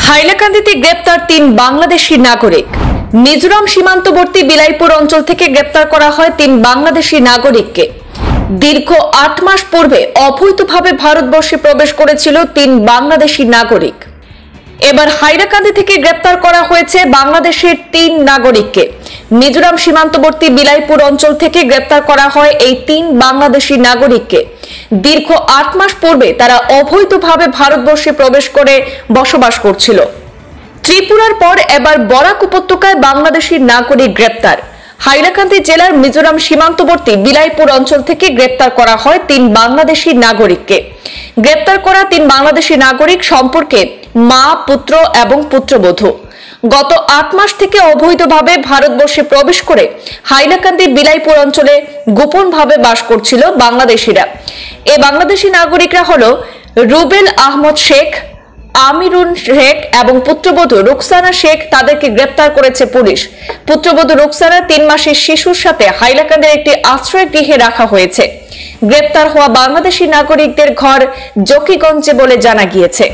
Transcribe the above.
হাইলাকান্দিতে গ্রেপ্তার ৩ বাংলাদেশি নাগরিক। মিজোরাম সীমান্তবর্তী বিলাইপুর অঞ্চল থেকে গ্রেপ্তার করা হয় ৩ বাংলাদেশি নাগরিককে। দীর্ঘ ৮ মাস পূর্বে অবৈধভাবে ভারতবর্ষে প্রবেশ করেছিল ৩ বাংলাদেশি নাগরিক। এবার হাইলাকান্দি থেকে গ্রেপ্তার করা হয়েছে বাংলাদেশের ৩ নাগরিককে। মিজোরাম সীমান্তবর্তী বিলাইপুর অঞ্চল থেকে গ্রেপ্তার করা হয় এই ৩ বাংলাদেশি নাগরিককে। দীর্ঘ ৮ মাস পূর্বে তারা অবৈধভাবে ভারতবর্ষে প্রবেশ করে বসবাস করছিল। ত্রিপুরার পর এবার বরাক উপত্যকায় বাংলাদেশি নাগরিক গ্রেপ্তার। হাইলাকান্দি জেলার মিজোরাম সীমান্তবর্তী বিলাইপুর অঞ্চল থেকে গ্রেপ্তার করা হয় ৩ বাংলাদেশি নাগরিককে। গ্রেপ্তার করা ৩ বাংলাদেশি নাগরিক সম্পর্কে মা, পুত্র এবং পুত্রবধূ। গত ৮ মাস থেকে অবৈধভাবে ভারতবর্ষে প্রবেশ করে হাইলাকান্দি বিলাইপুর অঞ্চলে গোপনভাবে বাস করছিল বাংলাদেশিরা। এই বাংলাদেশি নাগরিকরা হলো রুবেল আহমদ শেখ, আমিরুন শেখ এবং পুত্রবধূ রুকসানা শেখ। তাদেরকে গ্রেপ্তার করেছে পুলিশ। পুত্রবধূ রুকসানা ৩ মাসের শিশুর সাথে হাইলাকান্দির একটি আশ্রয় গৃহে রাখা হয়েছে। গ্রেপ্তার হওয়া বাংলাদেশি নাগরিকদের ঘর জকিগঞ্জে বলে জানা গিয়েছে।